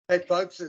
Hey, folks.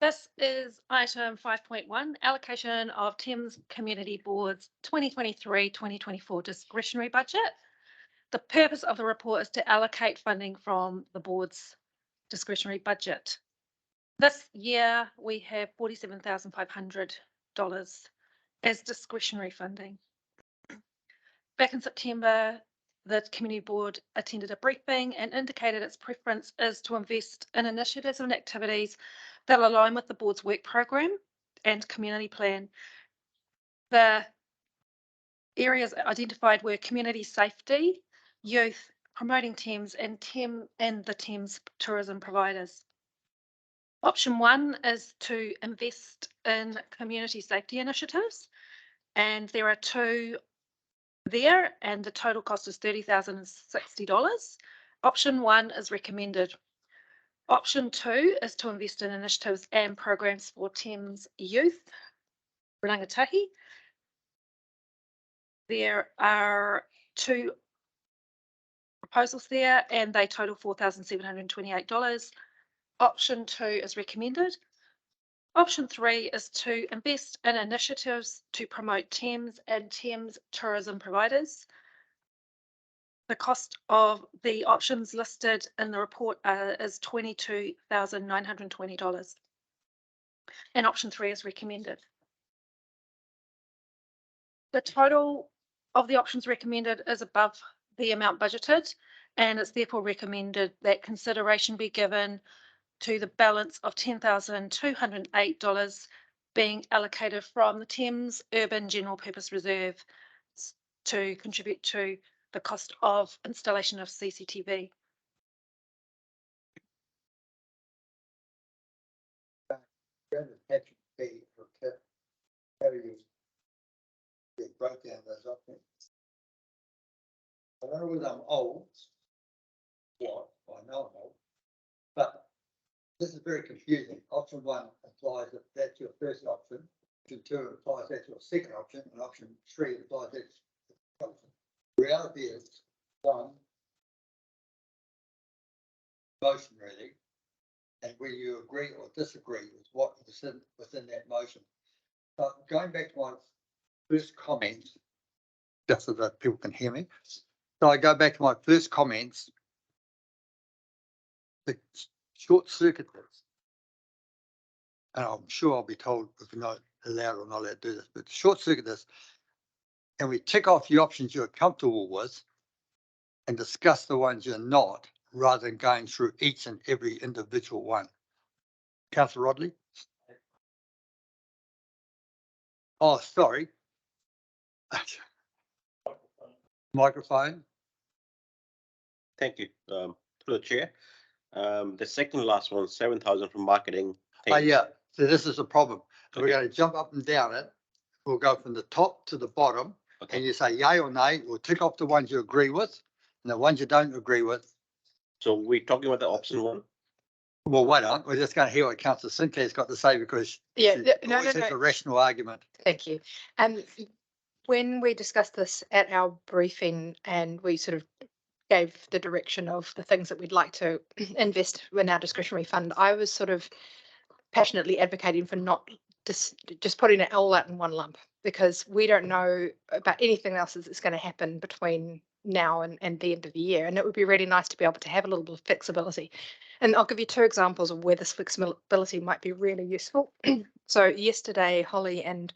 This is item 5.1, allocation of Thames Community Board's 2023-2024 discretionary budget. The purpose of the report is to allocate funding from the board's discretionary budget. This year, we have $47,500 as discretionary funding. Back in September, the Community Board attended a briefing and indicated its preference is to invest in initiatives and activities that align with the board's work program and community plan. The areas identified were community safety, youth, promoting Thames, and the Thames tourism providers. Option 1 is to invest in community safety initiatives, and there are 2 there, and the total cost is $30,060. Option 1 is recommended. Option 2 is to invest in initiatives and programs for Thames youth, Rangatahi. There are 2 proposals there, and they total $4,728. Option 2 is recommended. Option 3 is to invest in initiatives to promote Thames and Thames tourism providers. The cost of the options listed in the report is $22,920, and option 3 is recommended. The total of the options recommended is above the amount budgeted, and it's therefore recommended that consideration be given to the balance of $10,208 being allocated from the Thames Urban General Purpose Reserve to contribute to the cost of installation of CCTV. Broke down those options. I know I'm old. What? I know I'm old. But this is very confusing. Option 1 implies that that's your first option. Option 2 implies that's your second option, and option 3 implies that's the option. The reality is one motion really, and whether you agree or disagree with what is within that motion. But going back to my first comments, just so that people can hear me. So I go back to my first comments. The short circuit this, and I'm sure I'll be told if we're not allowed or not allowed to do this, but short circuit this, and we tick off the options you're comfortable with and discuss the ones you're not, rather than going through each and every individual one. Councillor Rodley? Oh, sorry. Microphone. Thank you, through the chair. The second last one, 7,000 from marketing. Oh, yeah. So this is the problem. Okay. We're going to jump up and down it. We'll go from the top to the bottom, Okay. and you say yay or nay. We'll tick off the ones you agree with, and the ones you don't agree with. So we're talking about the option 1. Well, wait on. We're just going to hear what Councillor Sinclair's got to say, because she always has a rational argument. Thank you. When we discussed this at our briefing and we sort of gave the direction of the things that we'd like to invest in our discretionary fund, I was sort of passionately advocating for not just putting it all out in one lump. because we don't know about anything else that's going to happen between now and the end of the year. And it would be really nice to be able to have a little bit of flexibility. And I'll give you two examples of where this flexibility might be really useful. So yesterday, Holly and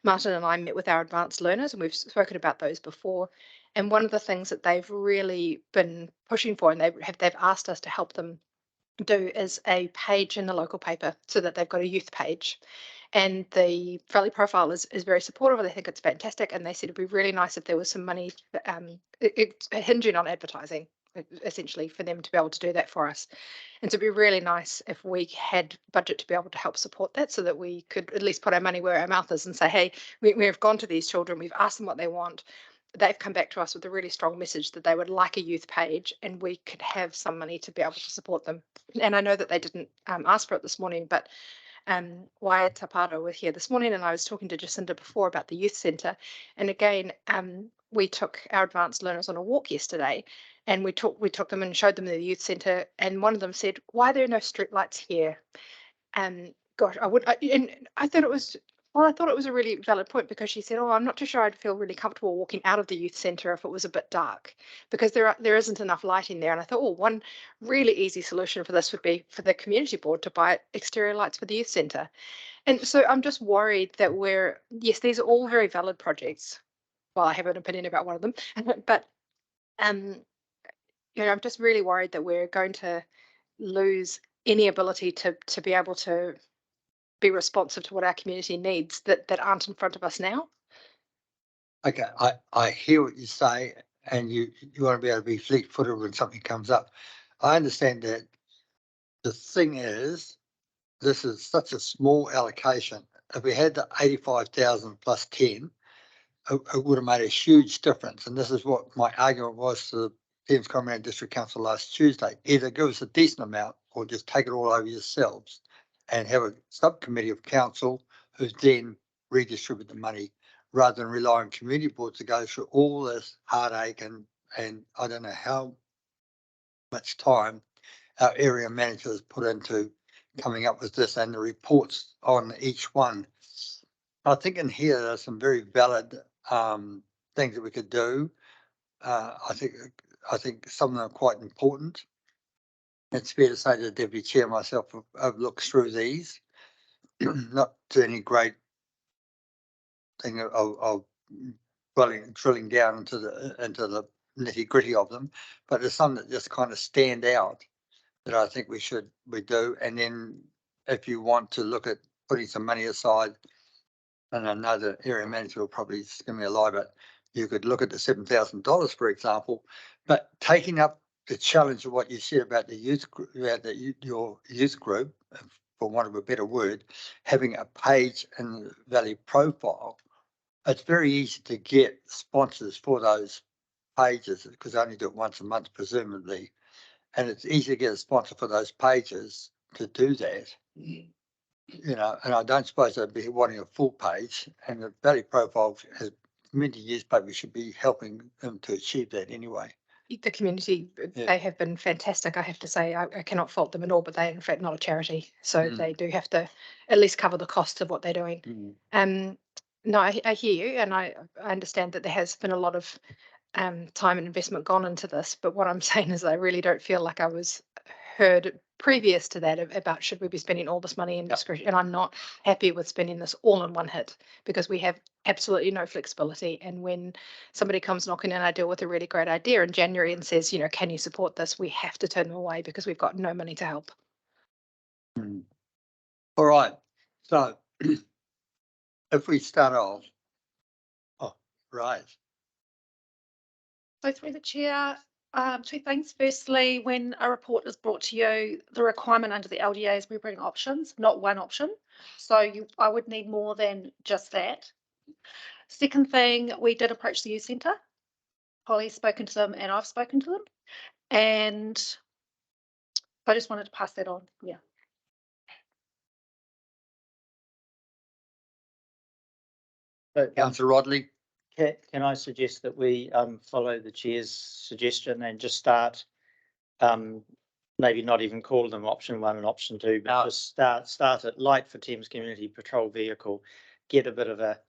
Martin and I met with our advanced learners, and we've spoken about those before. And one of the things that they've really been pushing for, and they've asked us to help them do, is a page in the local paper, so that they've got a youth page. And the Valley Profile is very supportive. They think it's fantastic, and they said it'd be really nice if there was some money hinging on advertising, essentially, for them to be able to do that for us. And so it'd be really nice if we had budget to be able to help support that, so that we could at least put our money where our mouth is and say, hey, we've gone to these children, we've asked them what they want. They've come back to us with a really strong message that they would like a youth page, and we could have some money to be able to support them. And I know that they didn't ask for it this morning, but Wyatt Taparo was here this morning, and I was talking to Jacinda before about the youth centre. And again, we took our advanced learners on a walk yesterday, and we took them and showed them the youth centre. And one of them said, "Why are there no street lights here?" And gosh, I thought it was. Well, I thought it was a really valid point, because she said, "Oh, I'm not too sure I'd feel really comfortable walking out of the youth centre if it was a bit dark, because there isn't enough lighting there." And I thought, oh, one really easy solution for this would be for the community board to buy exterior lights for the youth centre. And so I'm just worried that yes, these are all very valid projects. Well, I have an opinion about one of them, but I'm just really worried that we're going to lose any ability to be able to be responsive to what our community needs that aren't in front of us now. Okay, I hear what you say, and you want to be able to be fleet-footed when something comes up. I understand that. The thing is, this is such a small allocation. If we had the 85,000 plus 10, it would have made a huge difference. And this is what my argument was to the Thames Community District Council last Tuesday. Either give us a decent amount or just take it all over yourselves and have a subcommittee of council who then redistribute the money, rather than rely on community boards to go through all this heartache and I don't know how much time our area managers put into coming up with this and the reports on each one. I think in here there are some very valid things that we could do. I think some of them are quite important. It's fair to say that the Deputy Chair myself have looked through these, not to any great thing of drilling down into the nitty gritty of them, but there's some that just kind of stand out that I think we do. And then if you want to look at putting some money aside, and I know the area manager will probably give me a lie, but you could look at the $7,000, for example, but taking up the challenge of what you said about the youth group, your youth group, for want of a better word, having a page in the Valley Profile. It's very easy to get sponsors for those pages, because they only do it once a month, presumably. And it's easy to get a sponsor for those pages to do that, and I don't suppose they'd be wanting a full page. And the Valley Profile, as community newspaper, should be helping them to achieve that anyway. The community, they have been fantastic, I have to say. I cannot fault them at all, but they're in fact not a charity, so they do have to at least cover the cost of what they're doing. No, I hear you, and I understand that there has been a lot of time and investment gone into this, but what I'm saying is I really don't feel like I was heard previous to that about should we be spending all this money in discretion. And I'm not happy with spending this all in one hit, because we have absolutely no flexibility. And when somebody comes knocking on our door with a really great idea in January and says, can you support this, we have to turn them away because we've got no money to help. All right, so if we start off, right. So through the chair, two things. Firstly, when a report is brought to you, the requirement under the LDA is we bring options, not one option. So I would need more than just that. Second thing, we did approach the youth centre. Holly's spoken to them and I've spoken to them. And I just wanted to pass that on. Yeah. Councillor Rodley. Can I suggest that we follow the chair's suggestion and just start, maybe not even call them option 1 and option 2, but just start it light for Thames Community Patrol Vehicle, get a bit of a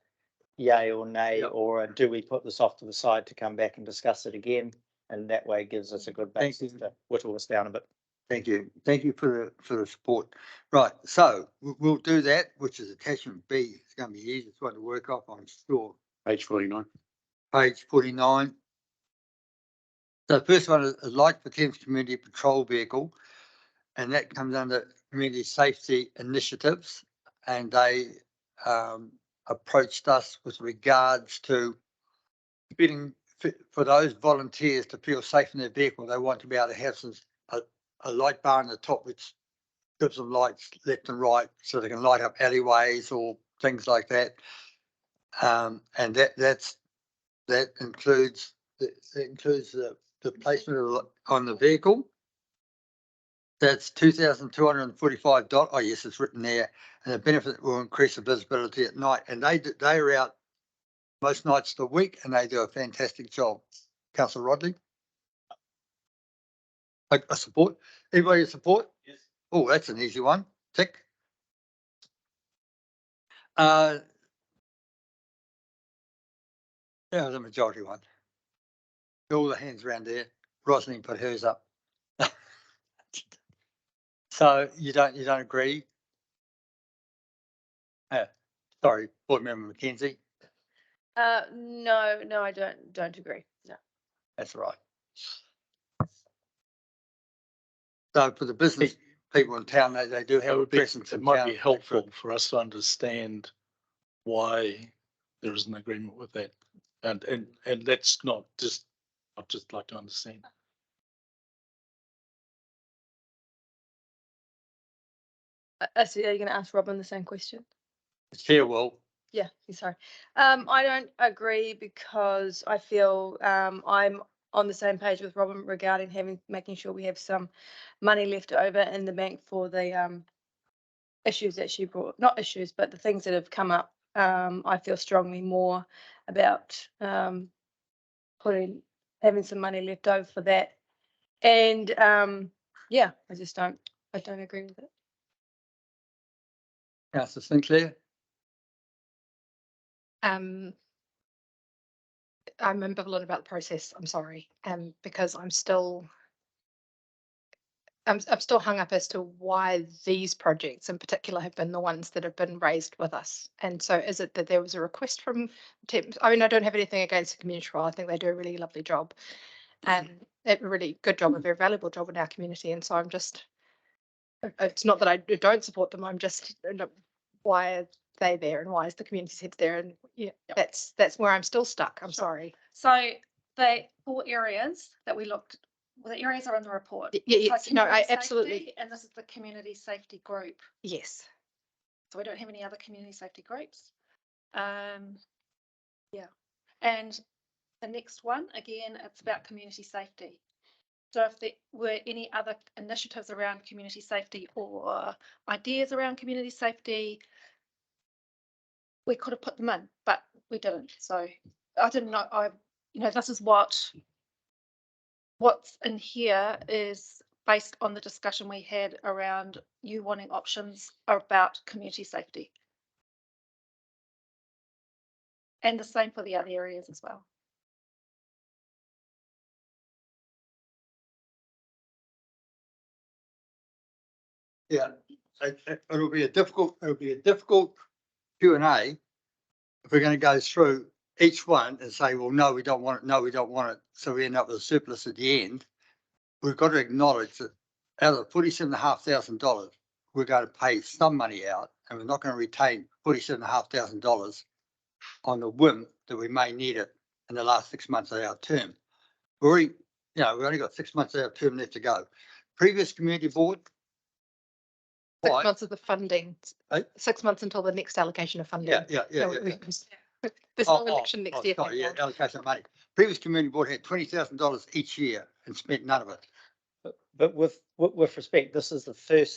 yay or nay, Yep. or do we put this off to the side to come back and discuss it again? And that way gives us a good Thank basis you. to whittle this down a bit. Thank you. Thank you for the support. Right, so we'll do that, which is attachment B. It's going to be the easiest one to work off, I'm sure. Page 49. Page 49. So the first one is light for Thames Community Patrol Vehicle, and that comes under Community Safety Initiatives, and they approached us with regards to feeling for those volunteers to feel safe in their vehicle. They want to be able to have a light bar on the top which gives them lights left and right so they can light up alleyways or things like that. And that includes the placement on the vehicle. That's $2,245. Oh yes, it's written there. And the benefit will increase the visibility at night. And they are out most nights of the week and they do a fantastic job. Councillor Rodley? I support. Anybody support? Yes. Oh, that's an easy one. Tick. Yeah, the majority one. All the hands around there. Rosalind put hers up. So you don't agree? Sorry, Board Member McKenzie. No, I don't agree. No. That's right. So for the business people in town, they do have a presence It in might town. be helpful for us to understand why there is an agreement with that. And that's not just, I'd just like to understand. So are you going to ask Robin the same question? Chair will. Yeah, sorry. I don't agree because I feel I'm on the same page with Robin regarding making sure we have some money left over in the bank for the issues that she brought, not issues, but the things that have come up. I feel strongly more about having some money left over for that. And yeah, I don't agree with it. Councillor Sinclair. I'm ambivalent about the process. I'm sorry, because I'm still hung up as to why these projects in particular have been the ones that have been raised with us. And so is it that there was a request from Thames? I mean, I don't have anything against the community role. I think they do a really lovely job and a really good job, a very valuable job in our community. And so I'm just, it's not that I don't support them. I'm just, why are they there and why is the community's heads there? And yeah, that's where I'm still stuck. I'm sorry. So the 4 areas that we looked, well, the areas are in the report. Yes, So no, I community absolutely, safety, and this is the community safety group. yes. So we don't have any other community safety groups. Yeah, and the next one, again, it's about community safety. So if there were any other initiatives around community safety or ideas around community safety, we could have put them in, but we didn't. So I didn't know. This is what's in here is based on the discussion we had around you wanting options about community safety. And the same for the other areas as well. Yeah, it'll be a difficult Q&A if we're going to go through each one and say, well, no, we don't want it. No, we don't want it. So we end up with a surplus at the end. We've got to acknowledge that out of the $47,500, we're going to pay some money out and we're not going to retain $47,500 on the whim that we may need it in the last 6 months of our term. We've only got 6 months of our term left to go. Previous community board. 6 Why? months of the funding, Eh? 6 months until the next allocation of funding. Yeah. There's no election next year. Sorry, thank God. allocation of money. Previous community board had $20,000 each year and spent none of it. But with respect, this is the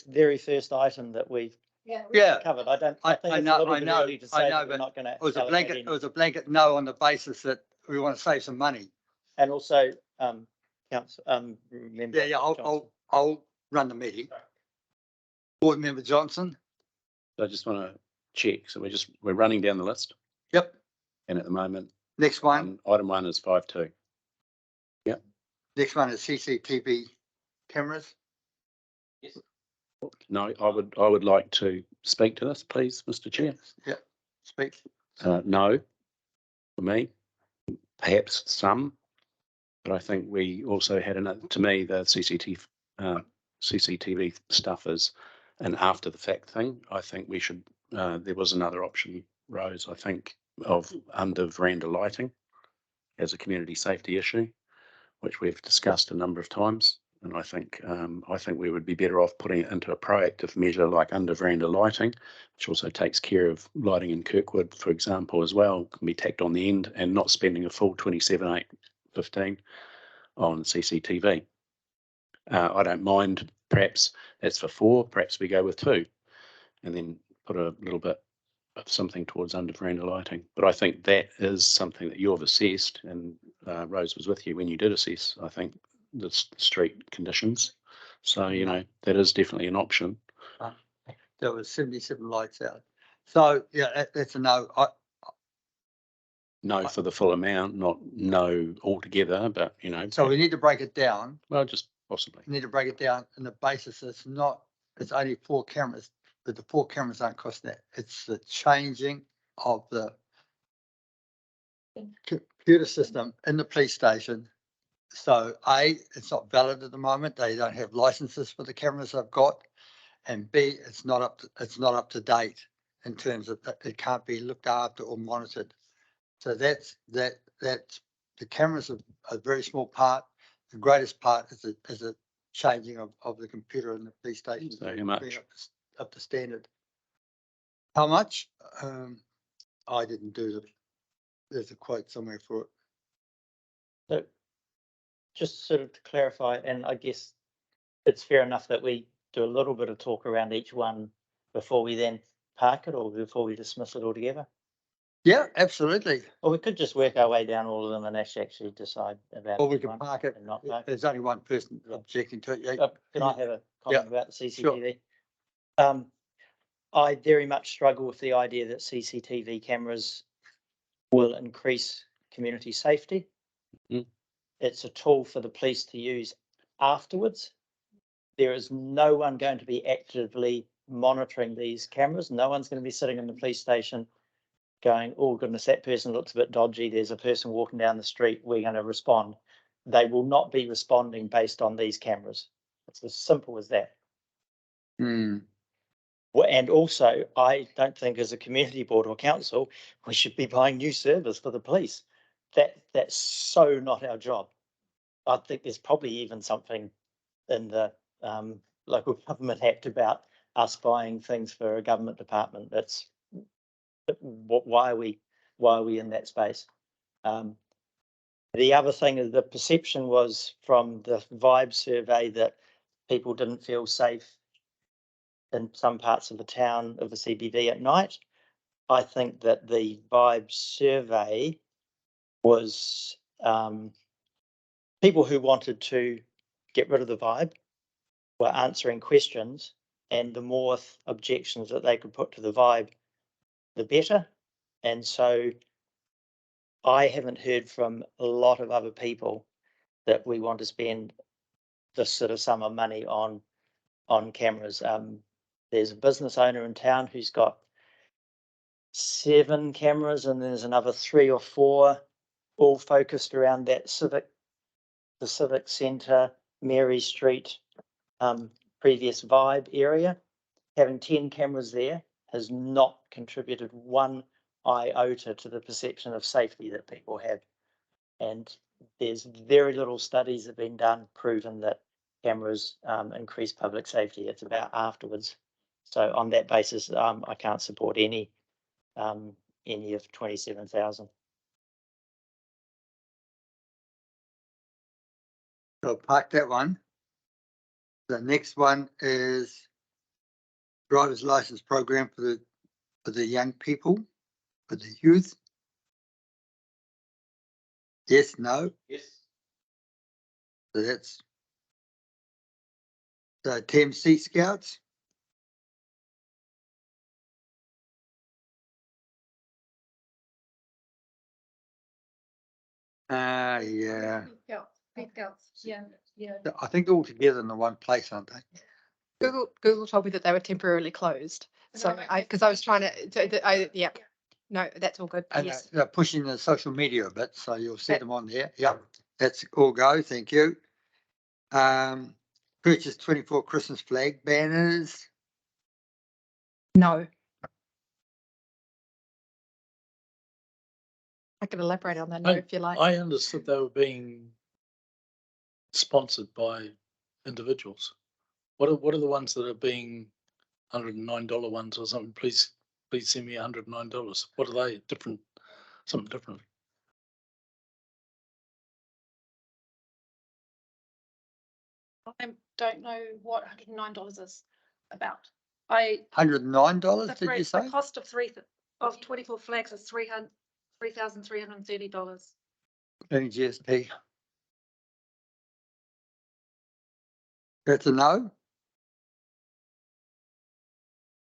very first item that we've Yeah, covered. I think I it's a know, little I bit know, early to I say know, that we're but not going to. it was a blanket no on the basis that we want to save some money. And also, member. Yeah, Johnson. I'll run the meeting. Board Member Johnson. I just want to check. So we're running down the list. Yep. And at the moment, Next one, item 1 is 5.2. next one is CCTV cameras. No, I would like to speak to this, please, Mr. Chair. Yeah, speak. No, for me, perhaps some, but I think we also had to me, the CCTV stuff is an after the fact thing. I think we should, there was another option, Rose, I think, of under veranda lighting as a community safety issue, which we've discussed a number of times. And I think we would be better off putting it into a proactive measure like under veranda lighting, which also takes care of lighting in Kirkwood, for example, as well, can be tacked on the end, and not spending a full 27,815 on CCTV. I don't mind, perhaps that's for 4, perhaps we go with 2, and then put a little bit of something towards under veranda lighting. But I think that is something that you've assessed, and Rose was with you when you did assess, I think, the street conditions. So, you know, that is definitely an option. There was 77 lights out. So, yeah, that's a no. No for the full amount, not no altogether, but, you know. So we need to break it down. Well, just possibly. We need to break it down on the basis it's only 4 cameras, but the 4 cameras aren't costing that. It's the changing of the computer system in the police station. So A, it's not valid at the moment. They don't have licenses for the cameras they've got. And B, it's not up to date in terms of it can't be looked after or monitored. So that's the cameras are a very small part. The greatest part is the changing of the computer in the police station. So how much? Up to standard. How much? I didn't do there's a quote somewhere for it. So just sort of to clarify, and I guess it's fair enough that we do a little bit of talk around each one before we then park it or before we dismiss it altogether. Yeah, absolutely. Or we could just work our way down all of them and actually decide about. Or we each can one park it. and not park. There's only one person Yeah. objecting to it. Yeah. Can I have a comment about the CCTV? Sure. I very much struggle with the idea that CCTV cameras will increase community safety. Mm. It's a tool for the police to use afterwards. There is no one going to be actively monitoring these cameras. No one's going to be sitting in the police station going, oh goodness, that person looks a bit dodgy. There's a person walking down the street. We're going to respond. They will not be responding based on these cameras. It's as simple as that. Hmm. Well, and also, I don't think as a community board or council, we should be buying new servers for the police. That's so not our job. I think there's probably even something in the local government act about us buying things for a government department. That's why are we in that space? The other thing is the perception was from the vibe survey that people didn't feel safe in some parts of the town of the CBD at night. I think that the vibe survey was people who wanted to get rid of the vibe were answering questions, and the more objections that they could put to the vibe, the better. And so I haven't heard from a lot of other people that we want to spend this sort of sum of money on cameras. There's a business owner in town who's got 7 cameras, and there's another 3 or 4 all focused around that the civic centre, Mary Street, previous vibe area. Having 10 cameras there has not contributed 1 iota to the perception of safety that people have. And there's very little studies that have been done proving that cameras increase public safety. It's about afterwards. So on that basis, I can't support any of 27,000. So park that one. The next one is driver's license program for the young people, for the youth. Yes, no. Yes. So that's the Thames Sea Scouts. Yeah, Yeah. I think they're all together in the one place, aren't they? Google told me that they were temporarily closed. So because I was trying to, yeah, no, that's all good. And Yes. they're pushing the social media a bit, so you'll see them on there. Yep, that's all go, thank you. Purchase 24 Christmas flag banners. No. I can elaborate on that no, if you like. I understood they were being sponsored by individuals. What are the ones that are being $109 ones or something? Please send me $109. What are they? Different, something different. I don't know what $109 is about. $109, The did you say? The cost of 24 flags is $3,330. Including GST. That's a no?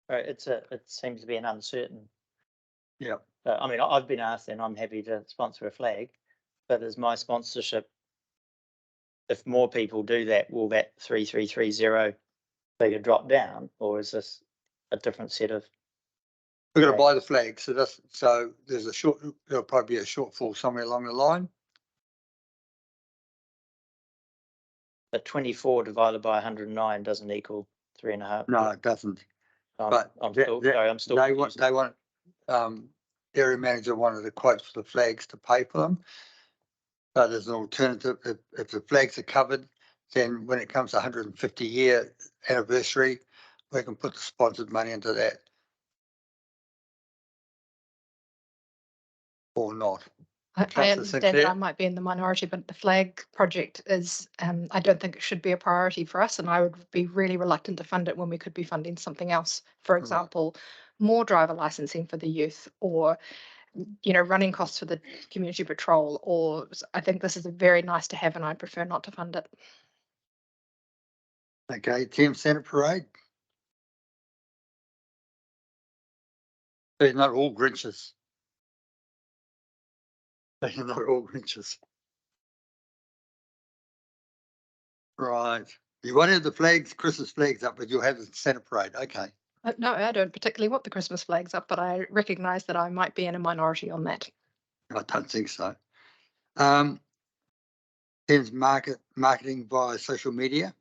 Right, it seems to be an uncertain. Yeah. I mean, I've been asked and I'm happy to sponsor a flag, but is my sponsorship, if more people do that, will that 3330 figure drop down, or is this a different set of? We're gonna Right. buy the flag, so there's there'll probably be a shortfall somewhere along the line. But 24 divided by 109 doesn't equal 3.5. No, it doesn't. But I'm that- still that- sorry, I'm still They confused. want, area manager wanted a quote for the flags to pay for them. But as an alternative, if the flags are covered, then when it comes to 150-year anniversary, we can put the sponsored money into that. Or not. I Councillor understand that Sinclair? I might be in the minority, but the flag project is, I don't think it should be a priority for us, and I would be really reluctant to fund it when we could be funding something else. For example, more driver licensing for the youth, or running costs for the community patrol, or I think this is a very nice to have, and I prefer not to fund it. Okay, Thames Senate Parade. They're not all Grinches. They're not all Grinches. Right. You won't have the flags, Christmas flags up, but you'll have the Senate Parade. Okay. No, I don't particularly want the Christmas flags up, but I recognise that I might be in a minority on that. I don't think so. Thames marketing via social media.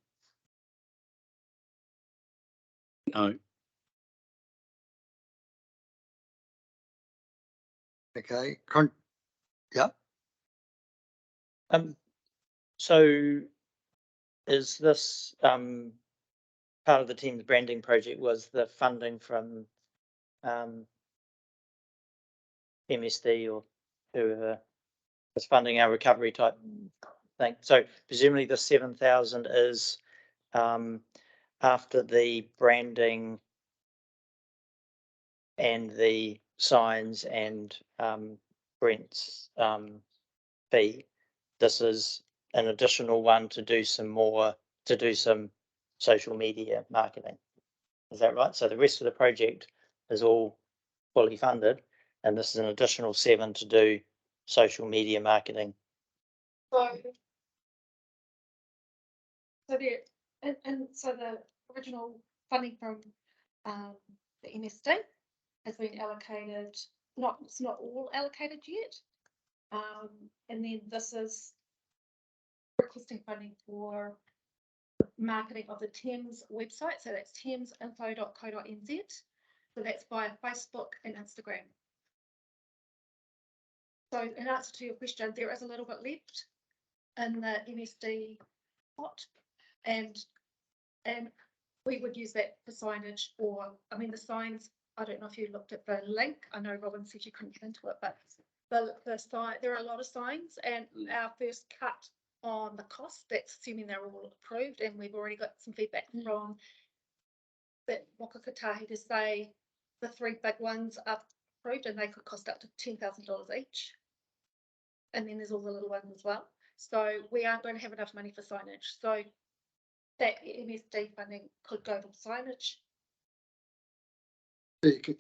No, Okay. Yeah. So is this part of the team's branding project was the funding from MSD or whoever was funding our recovery type thing? So presumably the 7,000 is after the branding and the signs and Brent's fee. This is an additional one to do some social media marketing. Is that right? So the rest of the project is all fully funded, and this is an additional 7 to do social media marketing. So the original funding from the MSD has been allocated. It's not all allocated yet. And then this is requesting funding for marketing of the Thames website. So that's thamesinfo.co.nz. So that's via Facebook and Instagram. So in answer to your question, there is a little bit left in the MSD pot, and we would use that for signage, or the signs. I don't know if you looked at the link. I know Robin said you couldn't get into it, but the sign, there are a lot of signs, and our first cut on the cost, that's assuming they're all approved, and we've already got some feedback from that Waka Kotahi to say the 3 big ones are approved and they could cost up to $10,000 each. And then there's all the little ones as well. So we aren't going to have enough money for signage. So that MSD funding could go to signage.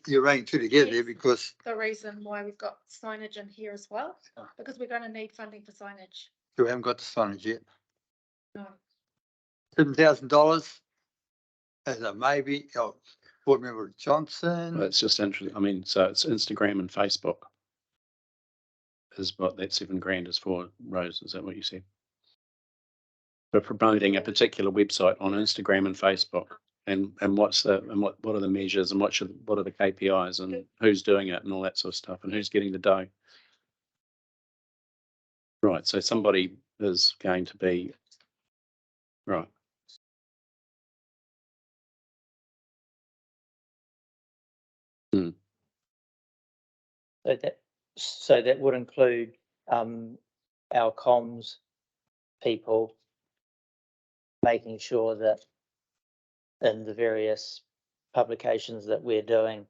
You're running two together there Yes. because The reason why we've got signage in here as well, because we're going to need funding for signage. we haven't got the signage yet. No. $7,000 as a maybe. Oh, Board Member Johnson. Well, it's just interesting. I mean, so it's Instagram and Facebook is what that $7,000 is for, Rose. Is that what you said? For promoting a particular website on Instagram and Facebook, and what are the measures and what are the KPIs and who's doing it and all that sort of stuff and who's getting the dough. Right. So somebody is going to be right. So that would include our comms people making sure that in the various publications that we're doing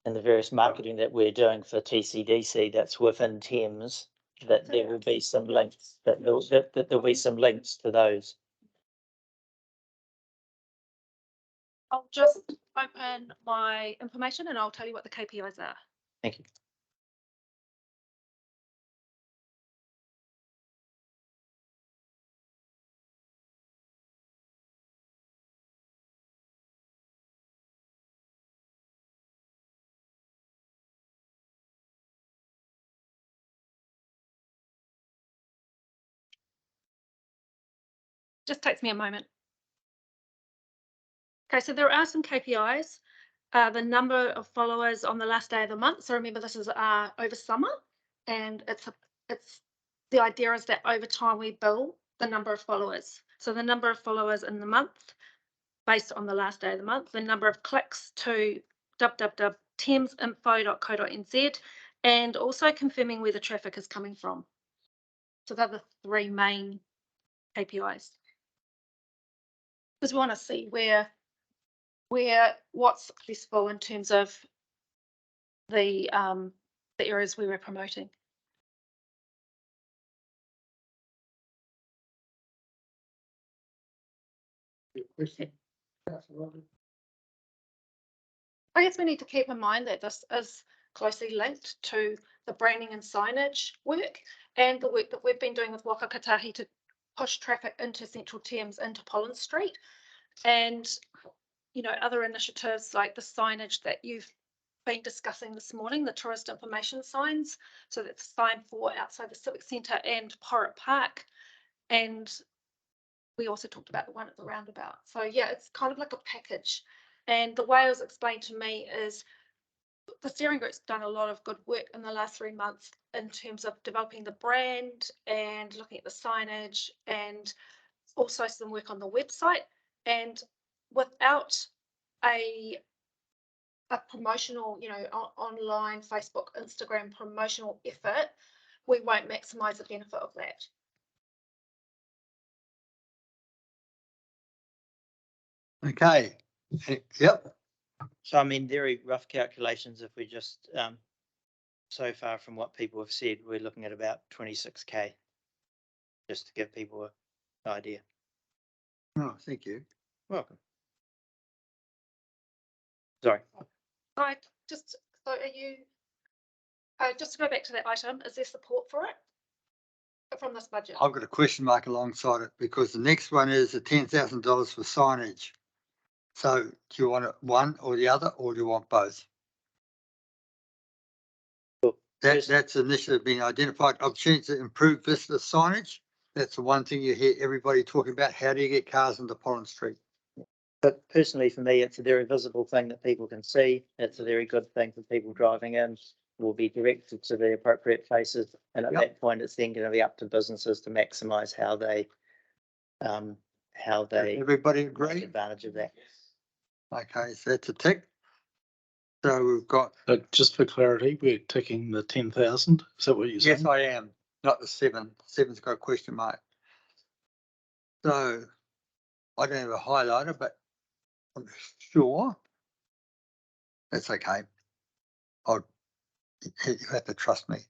and the various marketing that we're doing for TCDC that's within Thames, that there will be some links, that there'll be some links to those. I'll just open my information and I'll tell you what the KPIs are. Thank you. Just takes me a moment. Okay, so there are some KPIs. The number of followers on the last day of the month. So remember, this is over summer, and it's the idea is that over time we bill the number of followers. So the number of followers in the month based on the last day of the month, the number of clicks to www.thamesinfo.co.nz, and also confirming where the traffic is coming from. So they're the three main KPIs. Because we want to see what's successful in terms of the areas we were promoting. I guess we need to keep in mind that this is closely linked to the branding and signage work and the work that we've been doing with Waka Katahi to push traffic into Central Thames, into Pollen Street, and other initiatives like the signage that you've been discussing this morning, the tourist information signs. So that's a sign for outside the Civic Centre and Porritt Park, and we also talked about the one at the roundabout. So yeah, it's kind of like a package. And the way it was explained to me is the steering group's done a lot of good work in the last 3 months in terms of developing the brand and looking at the signage and also some work on the website. And without a promotional, online Facebook, Instagram promotional effort, we won't maximize the benefit of that. Okay. Yep. So I mean, very rough calculations, if we just, so far from what people have said, we're looking at about 26K. Just to give people an idea. Oh, thank you. Welcome. Sorry. Right, so are you, just to go back to that item, is there support for it from this budget? I've got a question mark alongside it because the next one is the $10,000 for signage. So do you want it one or the other, or do you want both? Well, That's an initiative being identified, opportunities to improve visitor signage. That's the one thing you hear everybody talking about. How do you get cars into Pollen Street? But personally, for me, it's a very visible thing that people can see. It's a very good thing for people driving in. Will be directed to the appropriate places, and at that point, it's then going to be up to businesses to maximise how they Everybody take agree? advantage of that. Okay, so that's a tick. So we've got. But just for clarity, we're ticking the 10,000. Is that what you're saying? Yes, I am. Not the 7. 7's got a question mark. So I don't have a highlighter, but I'm sure that's okay. You have to trust me.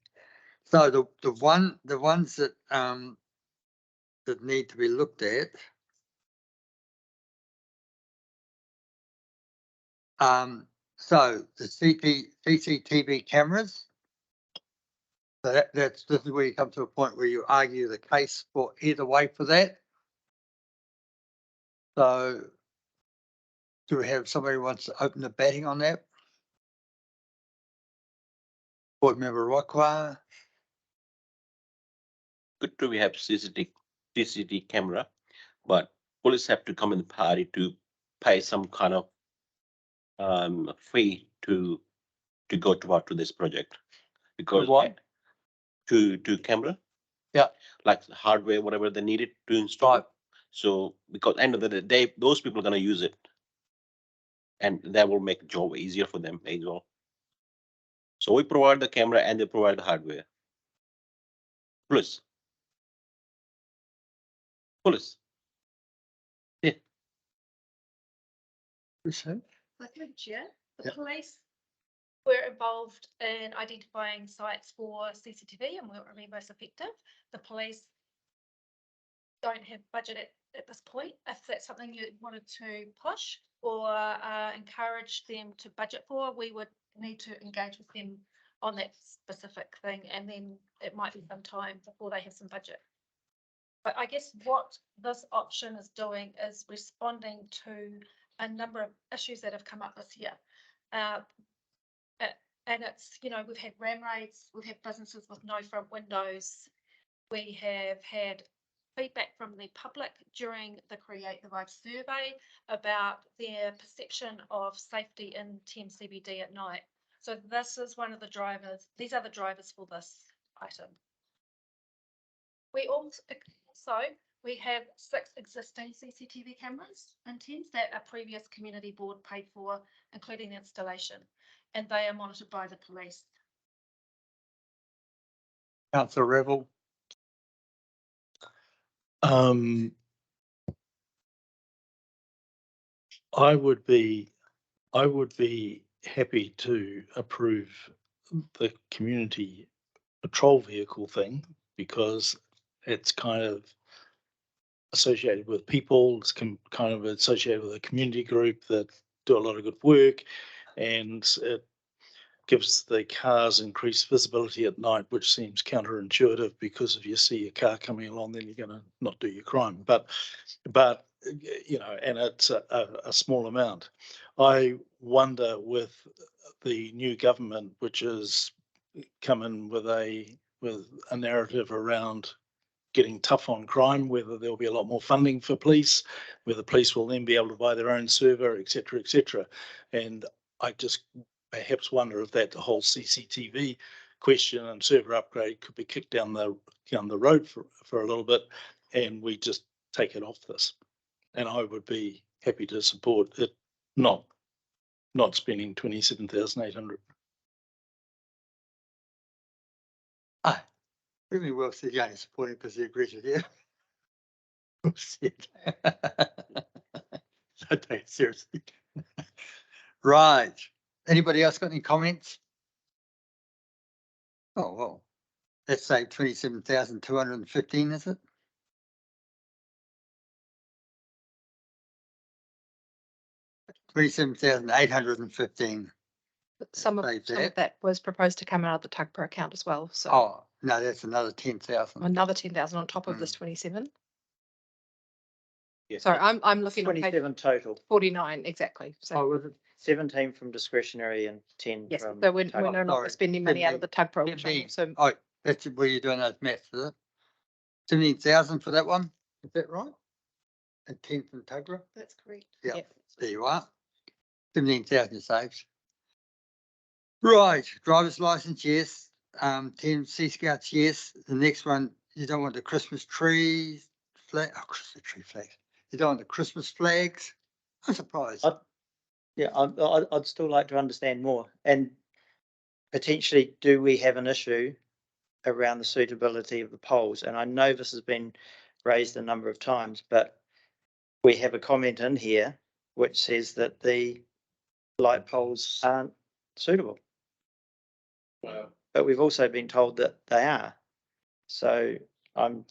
So the ones that that need to be looked at So the CCTV cameras. So this is where you come to a point where you argue the case for either way for that. So do we have somebody who wants to open the batting on that? Board Member Rockwa. Good to we have CCTV camera, but police have to come in the party to pay some kind of fee to go to this project. Because what? To camera. Yeah. Like hardware, whatever they needed to install. Right. So because end of the day, those people are gonna use it. And that will make the job easier for them as well. So we provide the camera and they provide the hardware. Police. Chair, the Yep. police were involved in identifying sites for CCTV and were really most effective. The police don't have budget at this point. If that's something you wanted to push or encourage them to budget for, we would need to engage with them on that specific thing, and then it might be some time before they have some budget. But I guess what this option is doing is responding to a number of issues that have come up this year. And it's, you know, we've had ram raids, we've had businesses with no front windows. We have had feedback from the public during the Create the Vibe survey about their perception of safety in Thames CBD at night. So this is one of the drivers. These are the drivers for this item. We also have 6 existing CCTV cameras in Thames that a previous community board paid for, including the installation, and they are monitored by the police. Councillor Revel. I would be happy to approve the community patrol vehicle thing because it's kind of associated with people, it's kind of associated with a community group that do a lot of good work, and it gives the cars increased visibility at night, which seems counterintuitive because if you see a car coming along, then you're going to not do your crime. But you know, and it's a small amount. I wonder with the new government, which is coming with a narrative around getting tough on crime, whether there'll be a lot more funding for police, whether police will then be able to buy their own server, et cetera, and I just perhaps wonder if that whole CCTV question and server upgrade could be kicked down the road for a little bit, and we just take it off this. And I would be happy to support it, not spending 27,800. Really well said, you're only supporting because he agrees with you. Well said. I take it seriously. Right. Anybody else got any comments? Oh, well, let's say 27,215, is it? $27,815. Some of that was proposed to come out of the Tugborough account as well. So Oh, no, that's another 10,000. another 10,000 on top of this 27. Yes. Sorry, I'm looking on page 27 total, 49 exactly. So Oh, was it? 17 from discretionary and 10 yes, from. so we're total. no longer Sorry, spending money out of the Tugborough. Which I 17. so Oh, that's where you're doing those maths, is it? 17,000 for that one, is that right? And 10 from Tugborough? That's correct. Yeah, yeah. there you are. 17,000 saves. Right, driver's license, yes. 10 Sea Scouts, yes. The next one, you don't want the Christmas trees flag. Oh, Christmas tree flags. You don't want the Christmas flags. I'm surprised. I'd still like to understand more. And potentially, do we have an issue around the suitability of the poles? And I know this has been raised a number of times, but we have a comment in here which says that the light poles aren't suitable. Wow. But we've also been told that they are. So the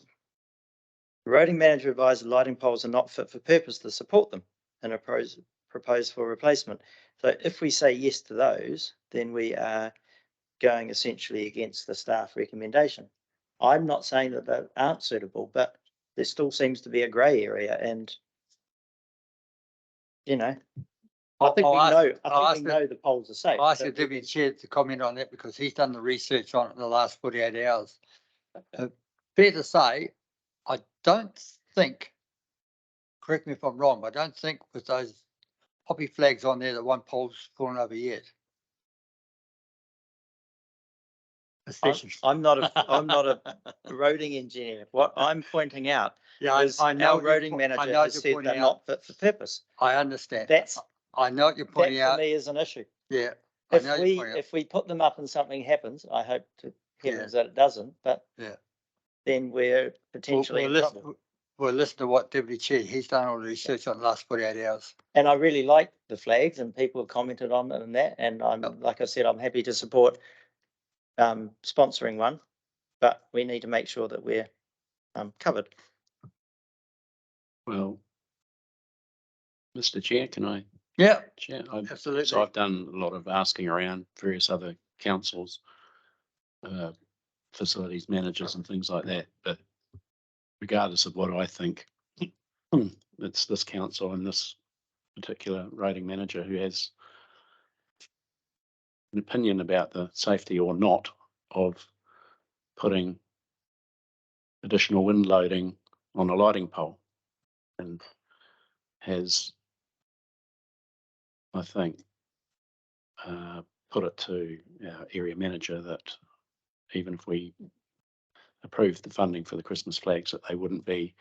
roading manager advised the lighting poles are not fit for purpose to support them in a proposed for replacement. So if we say yes to those, then we are going essentially against the staff recommendation. I'm not saying that they aren't suitable, but there still seems to be a grey area, and you know, I think we know the poles are safe. I'll ask the don't we? Deputy Chair to comment on that because he's done the research on it in the last 48 hours. Fair to say, I don't think, correct me if I'm wrong, but I don't think with those poppy flags on there that one pole's fallen over yet. I'm not a roading engineer. What I'm pointing out Yeah, is I know our what you're roading po- manager I know what has you're said pointing they're out. not fit for purpose. I understand. That's I know what you're that pointing for out. me is an issue. Yeah. I know you're pointing out. If we put them up and something happens, I hope to heavens Yeah. that it doesn't, but Yeah. then we're potentially in trouble. We'll listen to what Deputy Chair, he's done all the research on the last 48 hours. And I really like the flags, and people have commented on it and that, and like I said, I'm happy to support sponsoring one, but we need to make sure that we're covered. Well, Mr. Chair, can I? Yeah, Chair, absolutely. So I've done a lot of asking around various other councils, facilities managers and things like that, but regardless of what I think, it's this council and this particular rating manager who has an opinion about the safety or not of putting additional wind loading on a lighting pole, and has, I think, put it to our area manager that even if we approved the funding for the Christmas flags, that they wouldn't be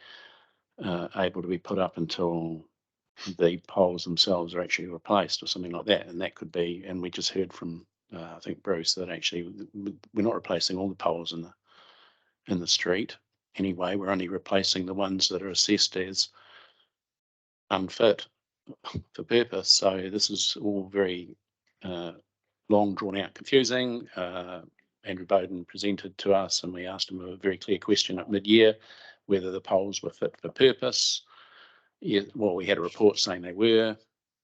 able to be put up until the poles themselves are actually replaced or something like that. And that could be, and we just heard from I think Bruce, that actually we're not replacing all the poles in the street anyway. We're only replacing the ones that are assessed as unfit for purpose. So this is all very long, drawn out, confusing. Andrew Bowden presented to us, and we asked him a very clear question at mid-year whether the poles were fit for purpose. Yeah, well, we had a report saying they were,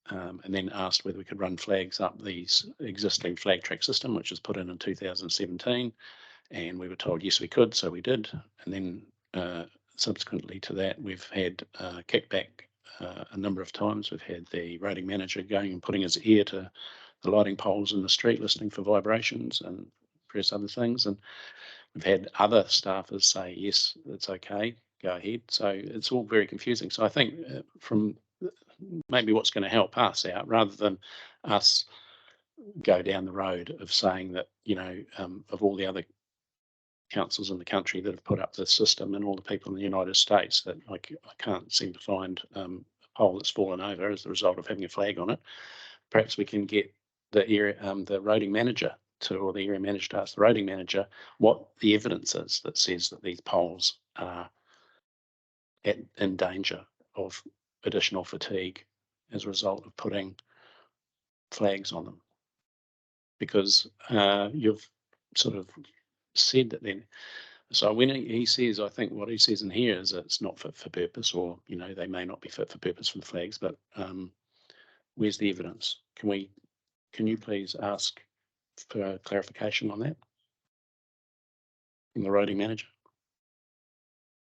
and then asked whether we could run flags up these existing flag track system, which was put in 2017, and we were told yes we could, so we did. And then subsequently to that, we've had kickback a number of times. We've had the rating manager going and putting his ear to the lighting poles in the street, listening for vibrations and various other things. And we've had other staffers say, yes, it's okay, go ahead. So it's all very confusing. So I think from maybe what's going to help us out, rather than us go down the road of saying that, you know, of all the other councils in the country that have put up this system and all the people in the United States, that I can't seem to find a pole that's fallen over as a result of having a flag on it. Perhaps we can get the area, the roading manager to, or the area manager to ask the roading manager what the evidence is that says that these poles are in danger of additional fatigue as a result of putting flags on them. Because you've sort of said that then. So when he says, I think what he says in here is that it's not fit for purpose, or, you know, they may not be fit for purpose for the flags, but where's the evidence? Can you please ask for clarification on that from the roading manager?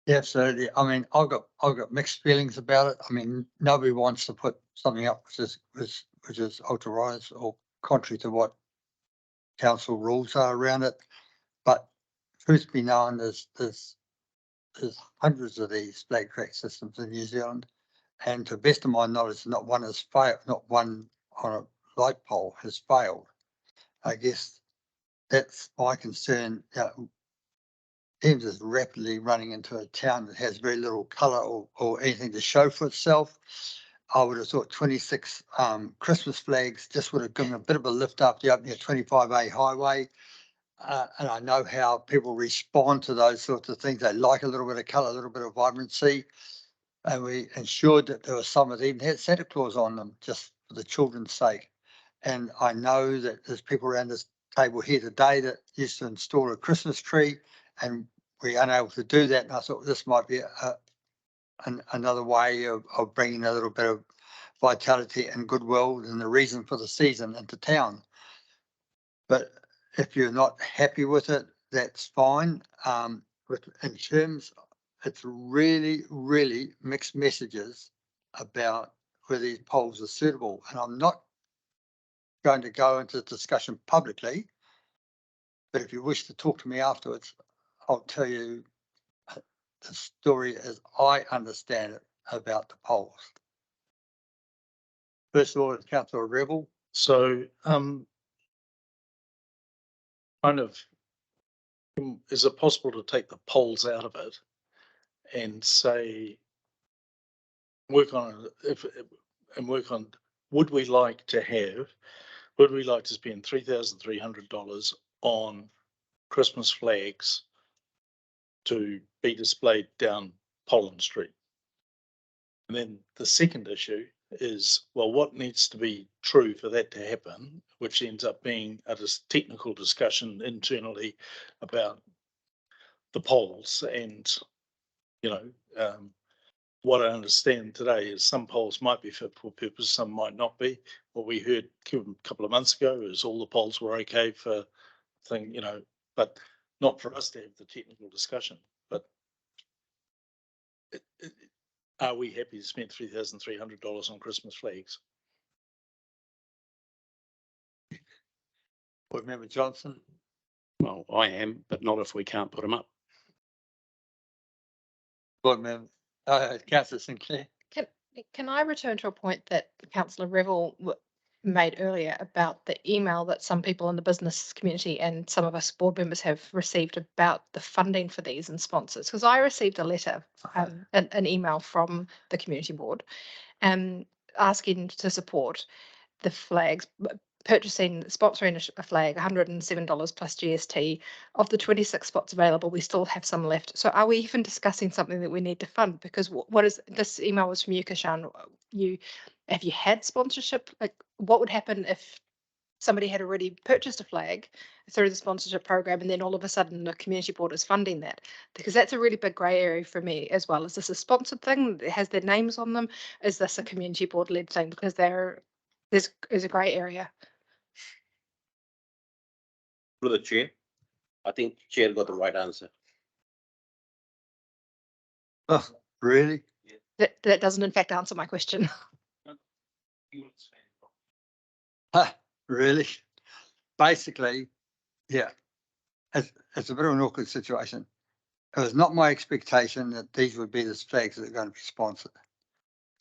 Yeah, absolutely. I mean, I've got mixed feelings about it. I mean, nobody wants to put something up which is ultra rise or contrary to what council rules are around it. But truth be known, there's hundreds of these flag track systems in New Zealand, and to the best of my knowledge, not one has failed. Not one on a light pole has failed. I guess that's my concern. Thames is rapidly running into a town that has very little colour or anything to show for itself. I would have thought 26 Christmas flags just would have given a bit of a lift after the opening of 25A highway. And I know how people respond to those sorts of things. They like a little bit of colour, a little bit of vibrancy. And we ensured that there were some that even had Santa Claus on them, just for the children's sake. And I know that there's people around this table here today that used to install a Christmas tree, and we're unable to do that. And I thought this might be another way of bringing a little bit of vitality and goodwill and the reason for the season into town. But if you're not happy with it, that's fine. In terms, it's really, really mixed messages about whether these poles are suitable. And I'm not going to go into the discussion publicly, but if you wish to talk to me afterwards, I'll tell you the story as I understand it about the poles. First of all, Councillor Rebel. So, kind of, is it possible to take the poles out of it and say, work on it, would we like to spend $3,300 on Christmas flags to be displayed down Pollen Street? And then the second issue is, well, what needs to be true for that to happen, which ends up being a technical discussion internally about the poles. And, you know, what I understand today is some poles might be fit for purpose, some might not be. What we heard a couple of months ago is all the poles were okay for thing, you know, but not for us to have the technical discussion. But are we happy to spend $3,300 on Christmas flags? Board Member Johnson. Well, I am, but not if we can't put them up. Board Member, Councillor Sinclair. Can I return to a point that Councillor Revel made earlier about the email that some people in the business community and some of us board members have received about the funding for these and sponsors? Because I received a letter, an email from the community board, asking to support the flags, sponsoring a flag, $107 plus GST. Of the 26 spots available, we still have some left. So are we even discussing something that we need to fund? Because what is this email was from you, Kashan. Have you had sponsorship? Like, what would happen if somebody had already purchased a flag through the sponsorship program and then all of a sudden the community board is funding that? Because that's a really big grey area for me as well. Is this a sponsored thing that has their names on them? Is this a community board led thing? Because there's a grey area. To the chair, I think chair got the right answer. Oh, really? That doesn't in fact answer my question. Really? Basically, yeah, it's a bit of an awkward situation. It was not my expectation that these would be the flags that are going to be sponsored.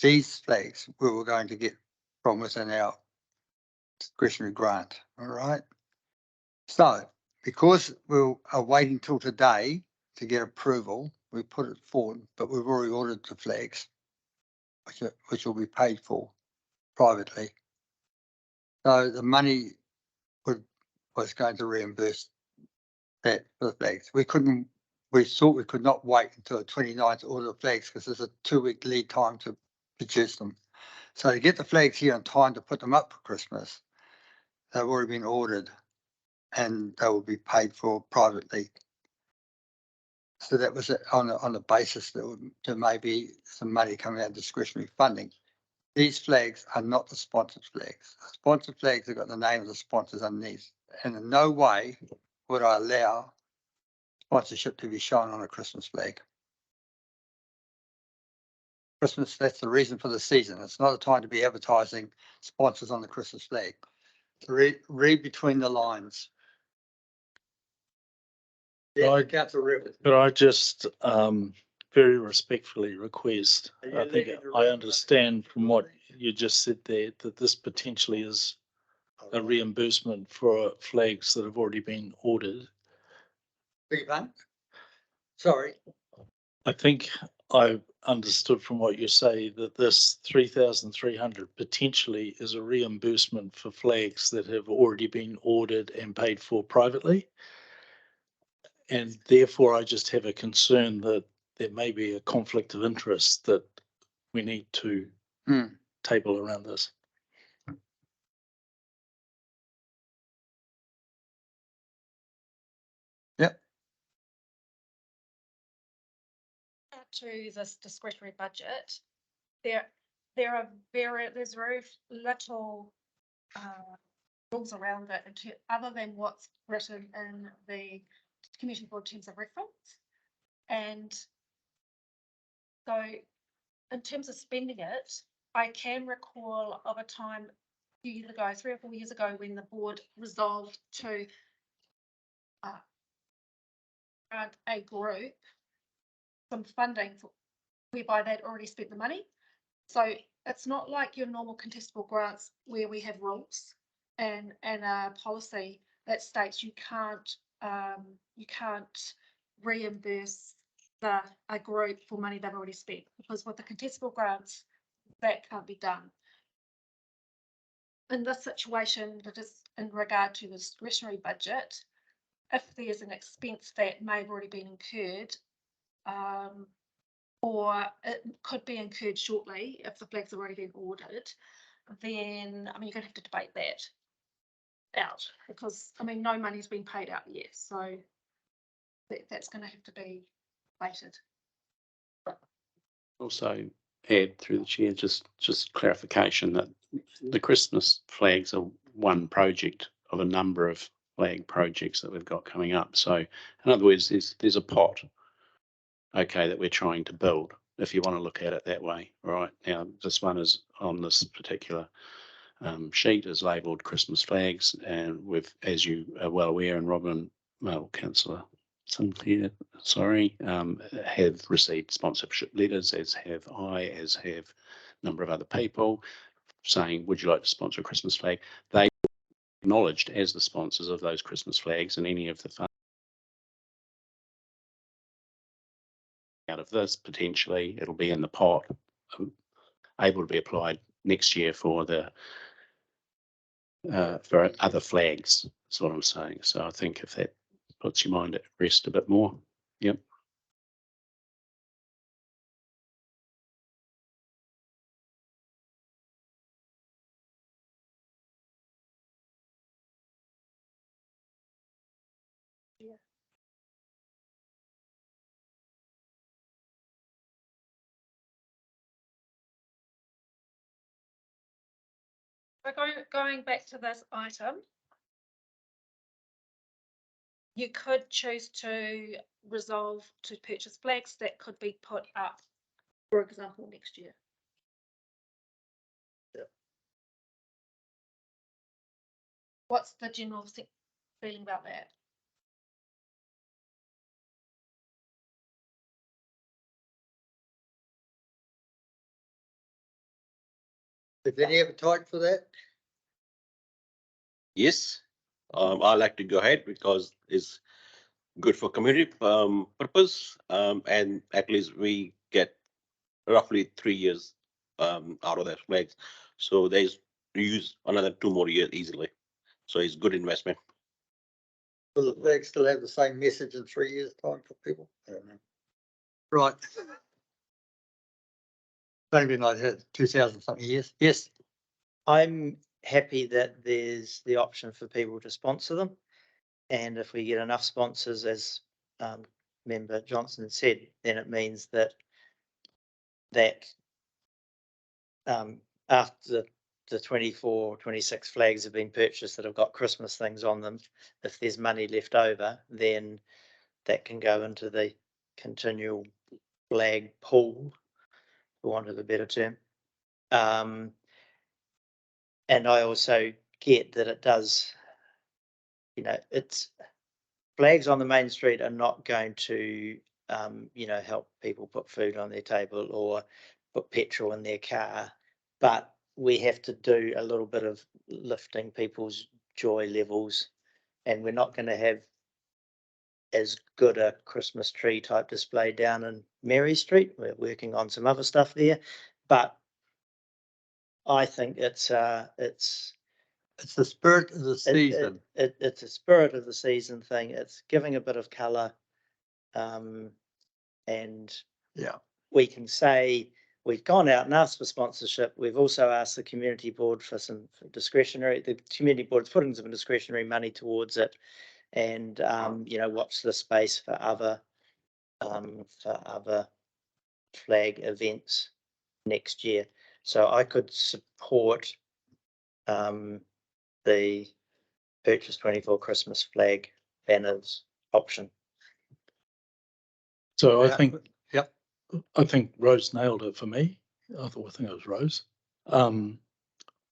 These flags we were going to get from within our discretionary grant, all right? So, because we are waiting till today to get approval, we put it forward, but we've already ordered the flags, which will be paid for privately. So the money was going to reimburse that for the flags. We thought we could not wait until the 29th to order the flags because there's a 2-week lead time to produce them. So to get the flags here in time to put them up for Christmas, they've already been ordered and they will be paid for privately. So that was on the basis that there may be some money coming out of discretionary funding. These flags are not the sponsored flags. The sponsored flags have got the name of the sponsors underneath. And in no way would I allow sponsorship to be shown on a Christmas flag. Christmas, that's the reason for the season. It's not a time to be advertising sponsors on the Christmas flag. Read between the lines. Yeah, Could I just very respectfully request, I think I understand from what you just said there, that this potentially is a reimbursement for flags that have already been ordered. Sorry. I think I understood from what you say that this 3,300 potentially is a reimbursement for flags that have already been ordered and paid for privately. And therefore, I just have a concern that there may be a conflict of interest that we need to table around this. Yep. To this discretionary budget, there there's very little rules around it other than what's written in the community board terms of reference. And so in terms of spending it, I can recall of a time a few years ago, 3 or 4 years ago, when the board resolved to grant a group some funding whereby they'd already spent the money. So it's not like your normal contestable grants where we have rules and a policy that states you can't reimburse a group for money they've already spent, because with the contestable grants that can't be done. In this situation, that is in regard to the discretionary budget, if there's an expense that may have already been incurred, or it could be incurred shortly if the flags have already been ordered, then I mean you're going to have to debate that out, because I mean no money's been paid out yet, so that's going to have to be debated. Also add through the chair, just clarification that the Christmas flags are one project of a number of flag projects that we've got coming up. So in other words, there's a pot, okay, that we're trying to build, if you want to look at it that way. Right now, this one is on this particular sheet is labelled Christmas flags, and we've, as you are well aware, and Robin, well, Councillor Sinclair, sorry, have received sponsorship letters, as have I, as have a number of other people, saying, would you like to sponsor a Christmas flag? They acknowledged as the sponsors of those Christmas flags, and any of the funds out of this, potentially, it'll be in the pot, able to be applied next year for the for other flags. That's what I'm saying. So I think if that puts your mind at rest a bit more. Yep. But going back to this item, you could choose to resolve to purchase flags that could be put up, for example, next year. Yeah. What's the general feeling about that? Is there any appetite for that? Yes, I like to go ahead because it's good for community purpose, and at least we get roughly 3 years out of that flags. So there's use another 2 more years easily. So it's good investment. Will the flag still have the same message in 3 years' time for people? I don't know. Right. Only been like that 2000 something years. Yes. I'm happy that there's the option for people to sponsor them. And if we get enough sponsors, as Member Johnson said, then it means that after the 24, 26 flags have been purchased that have got Christmas things on them, if there's money left over, then that can go into the continual flag pool, for want of a better term. And I also get that it does, it's flags on the main street are not going to, help people put food on their table or put petrol in their car, but we have to do a little bit of lifting people's joy levels, and we're not going to have as good a Christmas tree type display down in Mary Street. We're working on some other stuff there, but I think it's the spirit of the season. It's a spirit of the season thing. It's giving a bit of colour, and Yeah, we can say we've gone out and asked for sponsorship. We've also asked the community board for some discretionary. The community board's putting some discretionary money towards it, and watch the space for other flag events next year. So I could support the purchase 24 Christmas flag banners option. So I Yeah, think, Yep, I think Rose nailed it for me. I think it was Rose.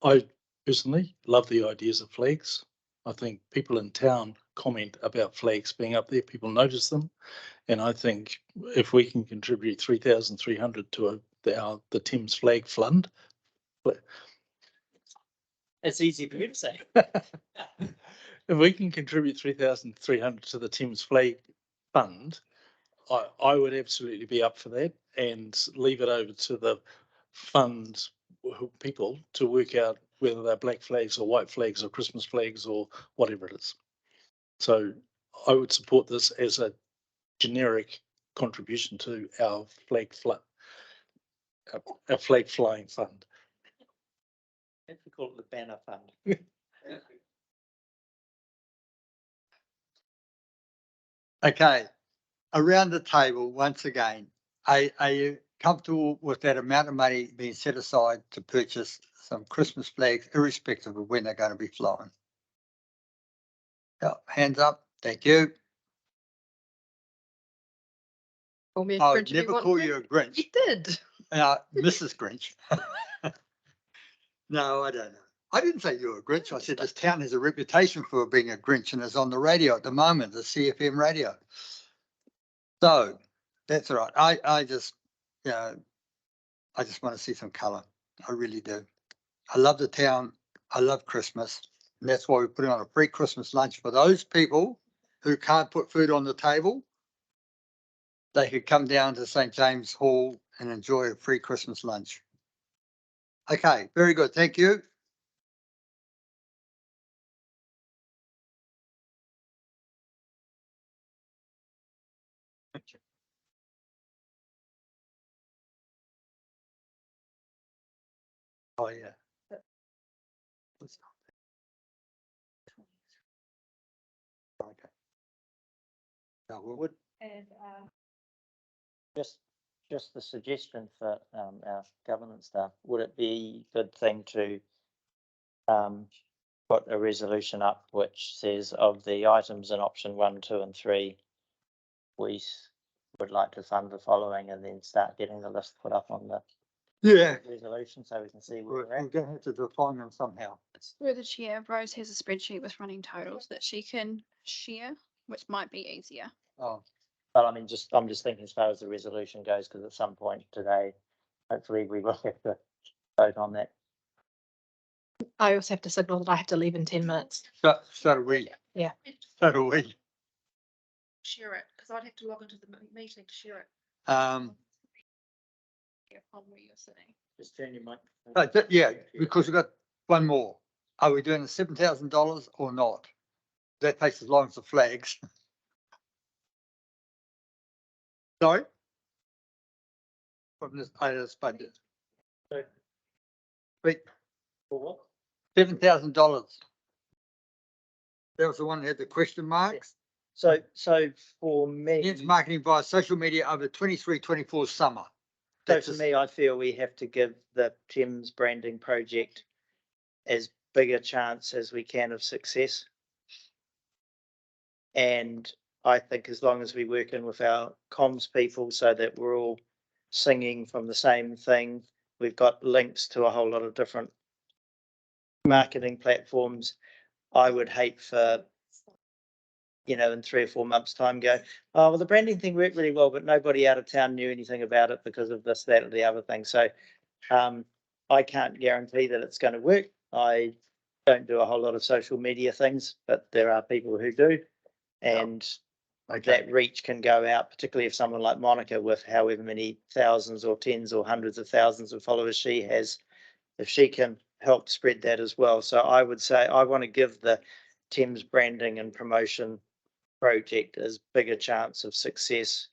I personally love the ideas of flags. I think people in town comment about flags being up there, people notice them. And I think if we can contribute 3,300 to the Thames Flag Fund. It's easy for you to say. If we can contribute 3,300 to the Thames Flag Fund, I would absolutely be up for that and leave it over to the fund people to work out whether they're black flags or white flags or Christmas flags or whatever it is. So I would support this as a generic contribution to our our flag flying fund. We call it the banner fund. okay. Around the table, once again, are you comfortable with that amount of money being set aside to purchase some Christmas flags, irrespective of when they're going to be flying? Yeah, hands up. Thank you. Call me a I Grinch would if you never want call to. you a Grinch. You did. Mrs. Grinch. No, I don't know. I didn't say you were a Grinch. I said this town has a reputation for being a Grinch and is on the radio at the moment, the CFM radio. So that's all right. I just, you know, I just want to see some colour. I really do. I love the town. I love Christmas. And that's why we put on a free Christmas lunch for those people who can't put food on the table. They could come down to St. James Hall and enjoy a free Christmas lunch. Okay, very good. Thank you. Oh, yeah. Okay. No, we'll- Would just the suggestion for our governance staff, would it be a good thing to put a resolution up which says of the items in option 1, 2 and 3, we would like to fund the following, and then start getting the list put up on the Yeah, resolution so we can see where we're we're at? going to have to define them somehow. Through the chair, Rose has a spreadsheet with running totals that she can share, which might be easier. Oh, But I mean, I'm just thinking as far as the resolution goes, because at some point today, hopefully we will have to vote on that. I also have to signal that I have to leave in 10 minutes. so do we. Yeah. So do we. Share it, because I'd have to log into the meeting to share it. From where you're sitting. Just turn your mic. Yeah, because we've got one more. Are we doing the $7,000 or not? That takes as long as the flags. Sorry? From this budget. Sorry. Wait, For what? $7,000. That was the one that had the question marks. So for me, Against marketing via social media over 23-24 summer. so That's for just- me, I feel we have to give the Thames branding project as big a chance as we can of success. And I think as long as we work in with our comms people so that we're all singing from the same thing, we've got links to a whole lot of different marketing platforms. I would hate for, in 3 or 4 months' time go, oh, well, the branding thing worked really well, but nobody out of town knew anything about it because of this, that, or the other thing. So I can't guarantee that it's going to work. I don't do a whole lot of social media things, but there are people who do. And that reach can go out, particularly if someone like Monica, with however many thousands or tens or hundreds of thousands of followers she has, if she can help spread that as well. So I would say I want to give the Thames branding and promotion project as big a chance of success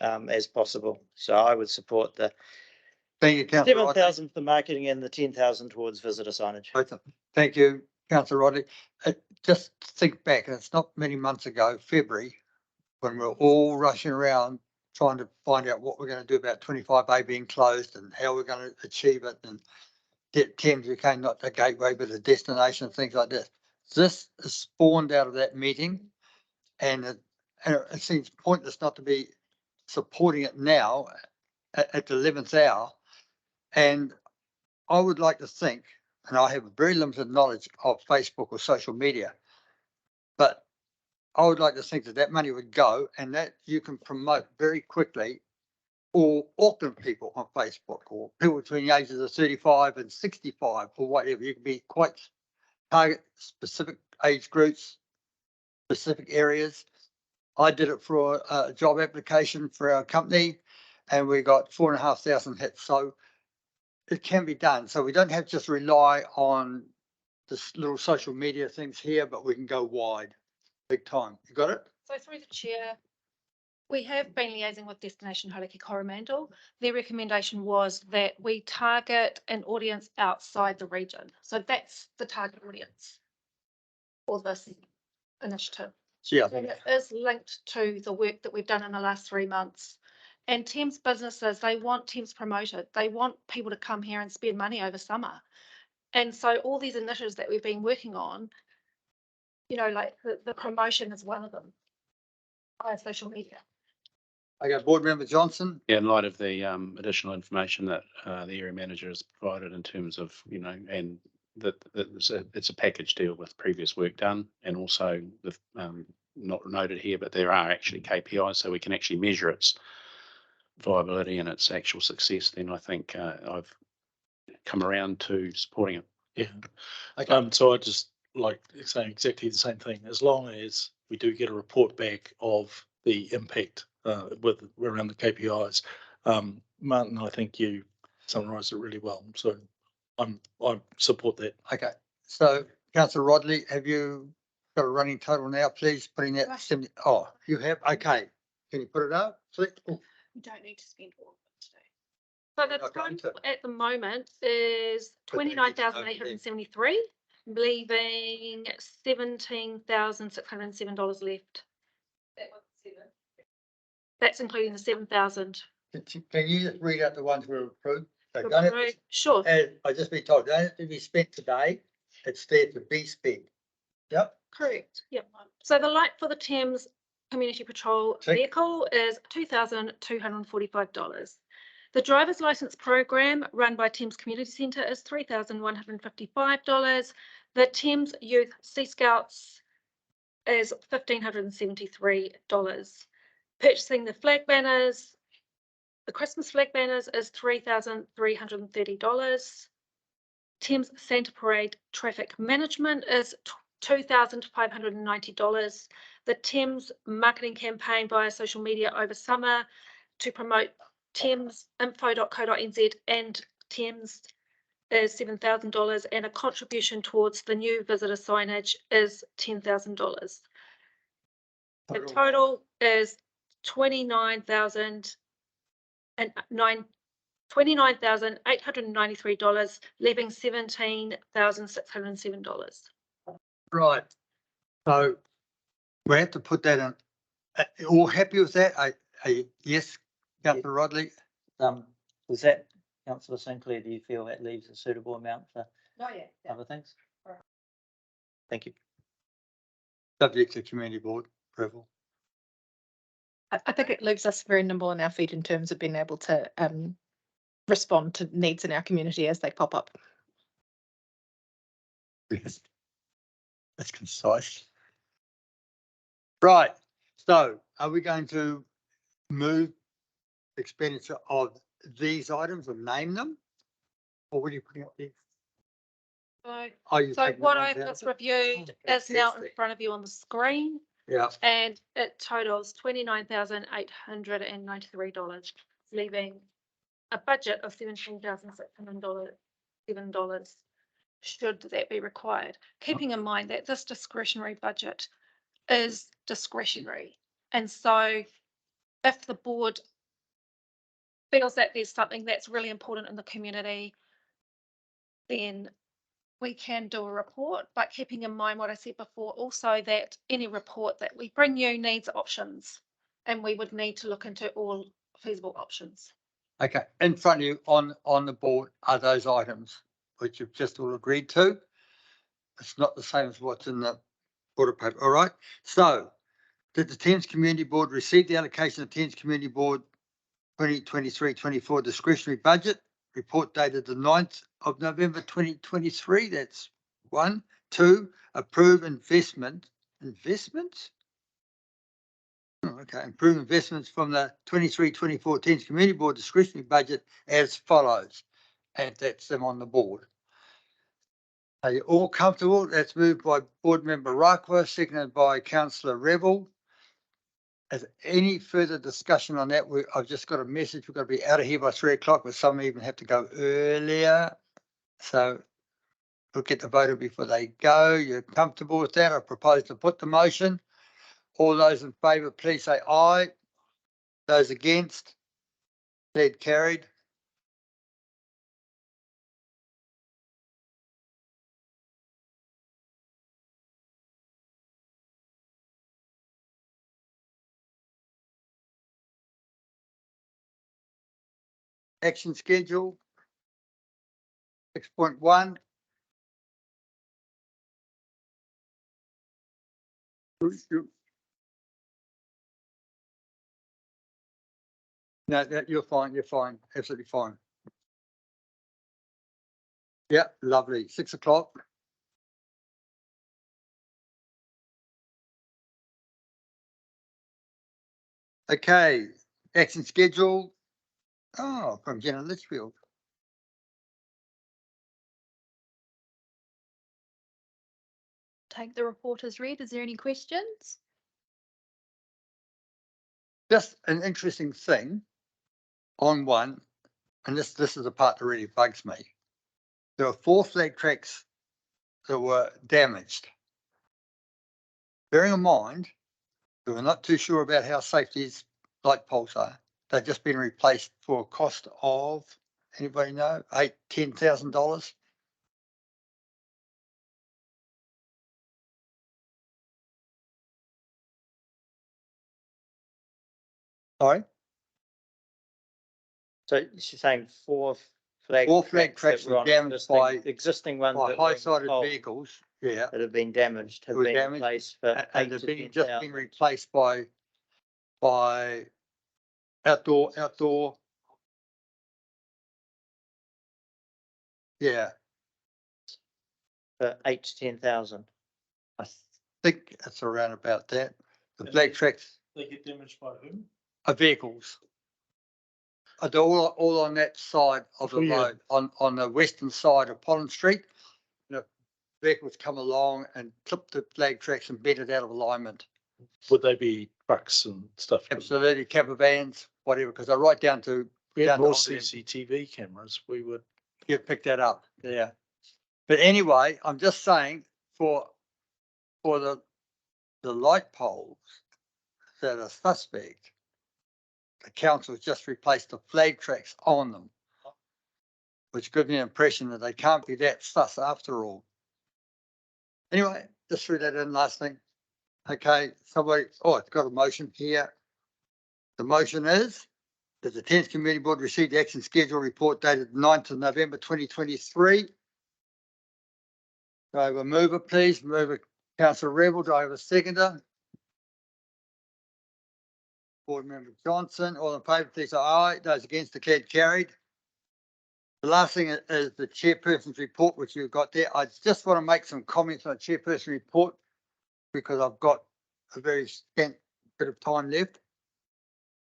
as possible. So I would support the Thank you, Councillor Rodney. 7,000 for marketing and the 10,000 towards visitor signage. Thank you, Councillor Rodney. Just think back, and it's not many months ago, February, when we we're all rushing around trying to find out what we're going to do about 25A being closed and how we're going to achieve it, and that Thames became not a gateway but a destination, things like this. This is spawned out of that meeting, and it seems pointless not to be supporting it now at the 11th hour. And I would like to think, and I have very limited knowledge of Facebook or social media, but I would like to think that that money would go and that you can promote very quickly all Auckland people on Facebook, or people between the ages of 35 and 65 or whatever. You can be quite target specific age groups, specific areas. I did it for a job application for our company and we got 4,500 hits. So it can be done. So we don't have to just rely on this little social media things here, but we can go wide, big time. You got it? So through the chair, we have been liaising with Destination Hauraki Coromandel. Their recommendation was that we target an audience outside the region. So that's the target audience for this initiative. So yeah, I And think it is linked to the work that we've done in the last 3 months. And Thames businesses, they want Thames promoted. They want people to come here and spend money over summer. And so all these initiatives that we've been working on, you know, like the promotion is one of them via social media. okay, Board Member Johnson. Yeah, in light of the additional information that the area manager has provided in terms of, you know, and that it's a package deal with previous work done, and also the not noted here, but there are actually KPIs, so we can actually measure its viability and its actual success. Then I think I've come around to supporting it. Yeah. Okay. So I just like saying exactly the same thing. As long as we do get a report back of the impact with around the KPIs. Martin, I think you summarised it really well. So I support that. Okay, so Councillor Rodley, have you got a running total now, please? Putting that 70, oh, you have, okay. Can you put it up, please? Oh, You don't need to spend all of it today. So the Okay, total at the moment is But they need to know $29,873, leaving $17,607 left. That's including the 7,000. Can you just read out the ones we're approved? So don't have to- Sure. I just been told, don't have to be spent today, it's there to be spent. Yep, Correct. Yep. So the light for the Thames Community Patrol Tick. vehicle is $2,245. The driver's license program run by Thames Community Centre is $3,155. The Thames Youth Sea Scouts is $1,573. Purchasing the flag banners, the Christmas flag banners is $3,330. Thames Santa Parade traffic management is $2,590. The Thames marketing campaign via social media over summer to promote Thames info.co.nz and Thames is $7,000, and a contribution towards the new visitor signage is $10,000. The total is $29,893, leaving $17,607. right. So we have to put that in. You all happy with that? Yes, Councillor Rodley? Was that, Councillor Sinclair, do you feel that leaves a suitable amount for other things? Thank you. Subject to Community Board approval. I think it leaves us very nimble on our feet in terms of being able to respond to needs in our community as they pop up. Yes. That's concise. Right, so are we going to move expenditure of these items or name them? Or what are you putting up there? Are you So taking the what ones I've out just of it? reviewed Oh, is now in fantastic. front of you on the screen, Yeah, and it totals $29,893, leaving a budget of $17,607 should that be required. Keeping in mind that this discretionary budget is discretionary. And so if the board feels that there's something that's really important in the community, then we can do a report, but keeping in mind what I said before, also that any report that we bring you needs options. and we would need to look into all feasible options. Okay, in front of you on the board are those items which you've just all agreed to. It's not the same as what's in the order paper. All right. So did the Thames Community Board receive the allocation of Thames Community Board 2023-24 discretionary budget report dated the 9th of November 2023? That's 1. 2, approve investments. Oh, okay, improve investments from the 23-24 Thames Community Board discretionary budget as follows. And that's them on the board. Are you all comfortable? That's moved by Board Member Rakwa, seconded by Councillor Rebel. Is any further discussion on that? I've just got a message. We've got to be out of here by 3 o'clock, but some even have to go earlier. So we'll get the voter before they go. You're comfortable with that? I propose to put the motion. All those in favour, please say aye. Those against? Declared carried. Action schedule 6.1. No, you're fine. You're fine. Absolutely fine. Yeah, lovely. 6 o'clock. Okay, action schedule. Oh, from Jenna Litchfield. Take the report as read. Is there any questions? Just an interesting thing on one, and this is the part that really bugs me. There were 4 flag tracks that were damaged. Bearing in mind, we were not too sure about how safe these light poles are. They've just been replaced for a cost of, anybody know, $10,000. Sorry, So she's saying 4 flag. 4 flag tracks that were were on damaged existing ones by that were high-sided on vehicles. Yeah, that have been damaged, have were been damaged, replaced for and 8 they've to been just 10,000. been replaced by outdoor. Yeah, For 8 to 10,000. I think it's around about that. The flag tracks They get damaged by whom? are vehicles. They're all on that side of the Oh, yeah. road, on the western side of Pollen Street. You know, vehicles come along and clip the flag tracks and bend it out of alignment. Would they be trucks and stuff? Absolutely, camper vans, whatever, because they're right down to. We had down to more Oldham. CCTV cameras. We would. You picked that up, yeah. But anyway, I'm just saying for the light poles that are suspect, the council just replaced the flag tracks on them, which gives me an impression that they can't be that sus after all. Anyway, just threw that in last thing. Okay, somebody, it's got a motion here. The motion is that the Thames Community Board received the action schedule report dated 9th of November 2023. Do I have a mover, please? Mover, Councillor Rebel. Do I have a seconder? Board Member Johnson. All in favour, please say aye. Those against, declared carried. The last thing is the chairperson's report, which you've got there. I just want to make some comments on the chairperson report because I've got a very scant bit of time left.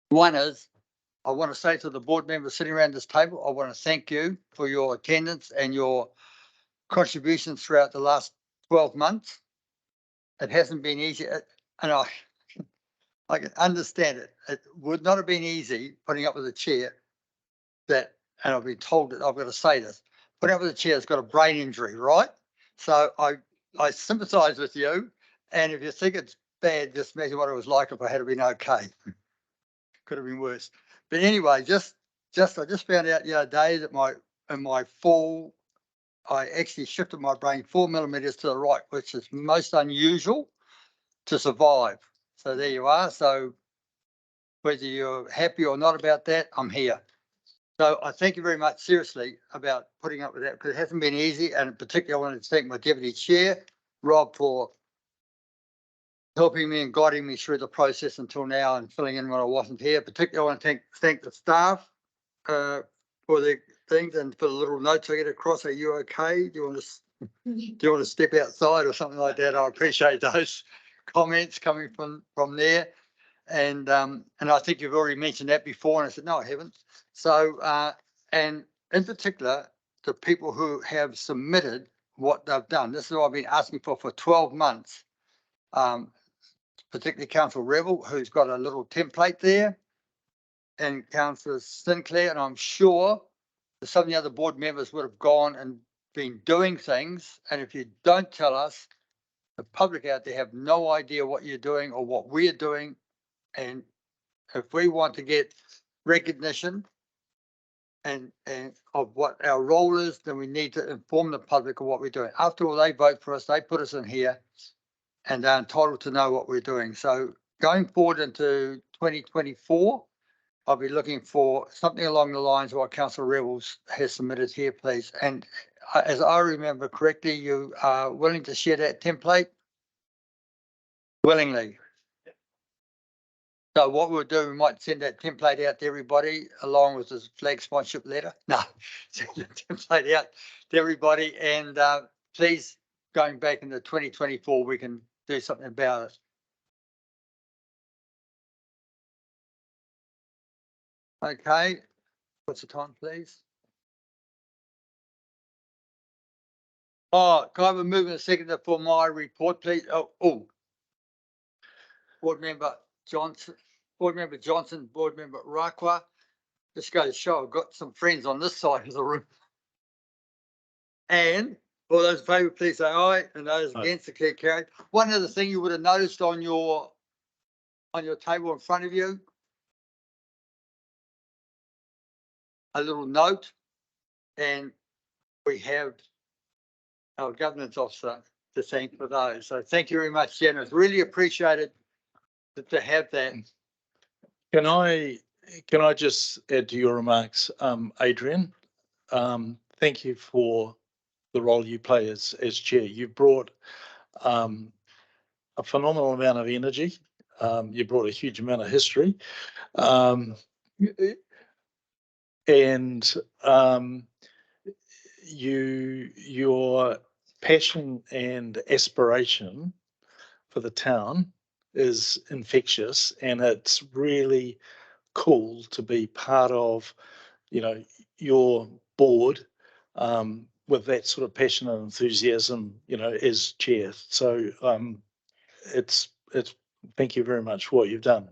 One is, I want to say to the board members sitting around this table, I want to thank you for your attendance and your contributions throughout the last 12 months. It hasn't been easy, and I can understand it. It would not have been easy putting up with a chair that, and I've been told that I've got to say this, putting up with a chair that's got a brain injury, right? So I sympathise with you, and if you think it's bad, just imagine what it was like if I had been okay. Could have been worse. But anyway, I just found out the other day that in my fall, I actually shifted my brain 4 millimeters to the right, which is most unusual to survive. So there you are. So whether you're happy or not about that, I'm here. So I thank you very much, seriously, about putting up with that, because it hasn't been easy, and particularly I wanted to thank my deputy chair, Rob, for helping me and guiding me through the process until now and filling in when I wasn't here. Particularly, I want to thank the staff for the things and for the little notes I get across. Are you okay? Do you want to step outside or something like that? I appreciate those comments coming from there. And I think you've already mentioned that before, and I said, no, I haven't. So, and in particular, the people who have submitted what they've done. This is what I've been asking for 12 months. Particularly Councillor Rebel, who's got a little template there, and Councillor Sinclair, and I'm sure that some of the other board members would have gone and been doing things. And if you don't tell us, the public out there have no idea what you're doing or what we're doing. And if we want to get recognition and of what our role is, then we need to inform the public of what we're doing. After all, they vote for us, they put us in here, and they're entitled to know what we're doing. So going forward into 2024, I'll be looking for something along the lines of what Councillor Rebels has submitted here, please. And as I remember correctly, you are willing to share that template? Willingly. So what we'll do, we might send that template out to everybody along with this flag sponsorship letter. No, send the template out to everybody, and please, going back into 2024, we can do something about it. Okay, what's the time, please? Oh, can I have a move in a second for my report, please? Oh. Board Member Johnson, Board Member Rakwa. Just goes to show I've got some friends on this side of the room. And all those in favour, please say aye, and those against, declare carried. One other thing you would have noticed on your table in front of you, a little note, and we have our governance officer to thank for those. So thank you very much, Jen. It's really appreciated to have that. Can I just add to your remarks, Adrian? Thank you for the role you play as chair. You brought a phenomenal amount of energy. You brought a huge amount of history, and your passion and aspiration for the town is infectious, and it's really cool to be part of, your board with that sort of passion and enthusiasm, as chair. So it's thank you very much for what you've done.